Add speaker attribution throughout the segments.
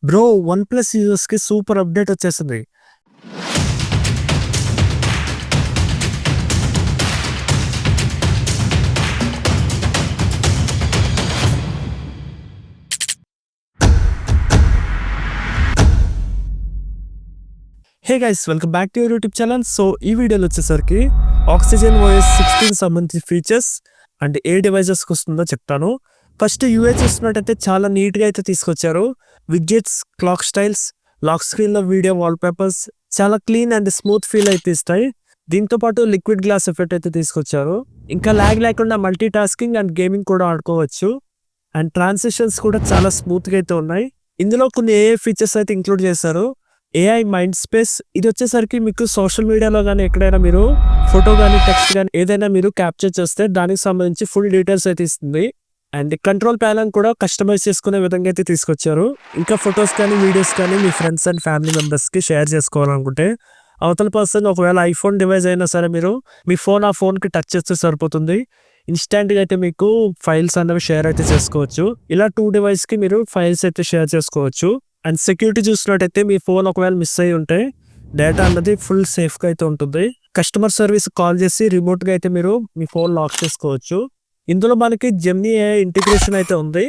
Speaker 1: Bro one plus యూజర్స్కి super update వచ్చేసింది. Hey guys, welcome back to your YouTube channel. So ఈ వీడియోలో వచ్చేసరికి ఆక్సిజన్ OS 16 సంబంధించి ఫీచర్స్ అండ్ ఏ డివైజెస్కి వస్తుందో చెప్తాను. ఫస్ట్ యూఐ చూస్తున్నట్టయితే చాలా నీట్గా అయితే తీసుకొచ్చారు. విడ్జెట్స్, క్లాక్ స్టైల్స్, లాక్ స్క్రీన్లో వీడియో వాల్పేపర్స్ చాలా క్లీన్ అండ్ స్మూత్ ఫీల్ అయితే ఇస్తాయి. దీంతో పాటు లిక్విడ్ గ్లాస్ ఎఫెక్ట్ అయితే తీసుకొచ్చారు. ఇంకా ల్యాగ్ లేకుండా మల్టీ టాస్కింగ్ అండ్ గేమింగ్ కూడా ఆడుకోవచ్చు. అండ్ ట్రాన్సిషన్స్ కూడా చాలా స్మూత్గా అయితే ఉన్నాయి. ఇందులో కొన్ని ఏఐ ఫీచర్స్ అయితే ఇంక్లూడ్ చేశారు. AI మైండ్ స్పేస్, ఇది వచ్చేసరికి మీకు సోషల్ మీడియాలో కానీ ఎక్కడైనా మీరు ఫోటో కానీ టెక్స్ట్ కానీ ఏదైనా మీరు క్యాప్చర్ చేస్తే దానికి సంబంధించి ఫుల్ డీటెయిల్స్ అయితే ఇస్తుంది. అండ్ కంట్రోల్ ప్యానల్ కూడా కస్టమైజ్ చేసుకునే విధంగా అయితే తీసుకొచ్చారు. ఇంకా ఫొటోస్ కానీ వీడియోస్ కానీ మీ ఫ్రెండ్స్ అండ్ ఫ్యామిలీ మెంబర్స్కి షేర్ చేసుకోవాలనుకుంటే అవతల పర్సన్ ఒకవేళ ఐఫోన్ డివైస్ అయినా సరే మీరు మీ ఫోన్ ఆ ఫోన్కి టచ్ చేస్తే సరిపోతుంది. ఇన్స్టాంట్గా అయితే మీకు ఫైల్స్ అనేవి షేర్ అయితే చేసుకోవచ్చు. ఇలా 2 డివైస్కి మీరు ఫైల్స్ అయితే షేర్ చేసుకోవచ్చు. అండ్ సెక్యూరిటీ చూసినట్టయితే మీ ఫోన్ ఒకవేళ మిస్ అయ్యి ఉంటే డేటా అన్నది ఫుల్ సేఫ్గా అయితే ఉంటుంది. కస్టమర్ సర్వీస్ కాల్ చేసి రిమోట్గా అయితే మీరు మీ ఫోన్ లాక్ చేసుకోవచ్చు. ఇందులో మనకి జెమినీ AI ఇంటిగ్రేషన్ అయితే ఉంది.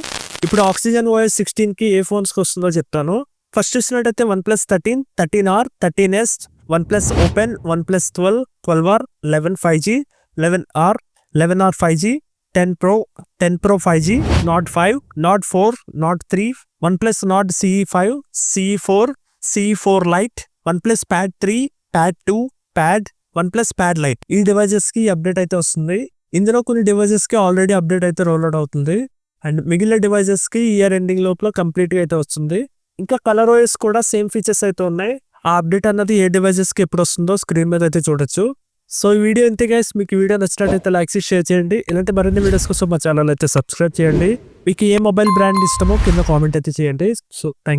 Speaker 1: ఇప్పుడు ఆక్సిజన్ OS 16కి ఏ ఫోన్స్కి వస్తుందో చెప్తాను. ఫస్ట్ చూసినట్టయితే OnePlus 13, 13R, 13S, OnePlus Open, OnePlus 12, 12R, 11 5G, 11R, 11R 5G, 10 Pro, 10 Pro 5G, Nord 5, Nord 4, Nord 3, OnePlus Nord CE5, CE4, CE4 Lite, OnePlus Pad 3, Pad 2, Pad, OnePlus Pad Lite. ఈ డివైజెస్కి update అయితే వస్తుంది. ఇందులో కొన్ని డివైజెస్కి already update అయితే rollout అవుతుంది. And మిగిలిన డివైజెస్కి year ending లోపల కంప్లీట్గా అయితే వస్తుంది. ఇంకా కలర్ OS కూడా సేమ్ ఫీచర్స్ అయితే ఉన్నాయి. ఆ అప్డేట్ అన్నది ఏ డివైజెస్కి ఎప్పుడు వస్తుందో స్క్రీన్ మీద అయితే చూడొచ్చు. సో ఈ వీడియో ఇంతే గైస్. మీకు ఈ వీడియో నచ్చినట్లయితే లైక్ చేసి షేర్ చేయండి. ఇలాంటి మరిన్ని వీడియోస్ కోసం మా ఛానల్ అయితే సబ్స్క్రైబ్ చేయండి. మీకు ఏ మొబైల్ బ్రాండ్ ఇష్టమో కింద కామెంట్ అయితే చేయండి. So thank you.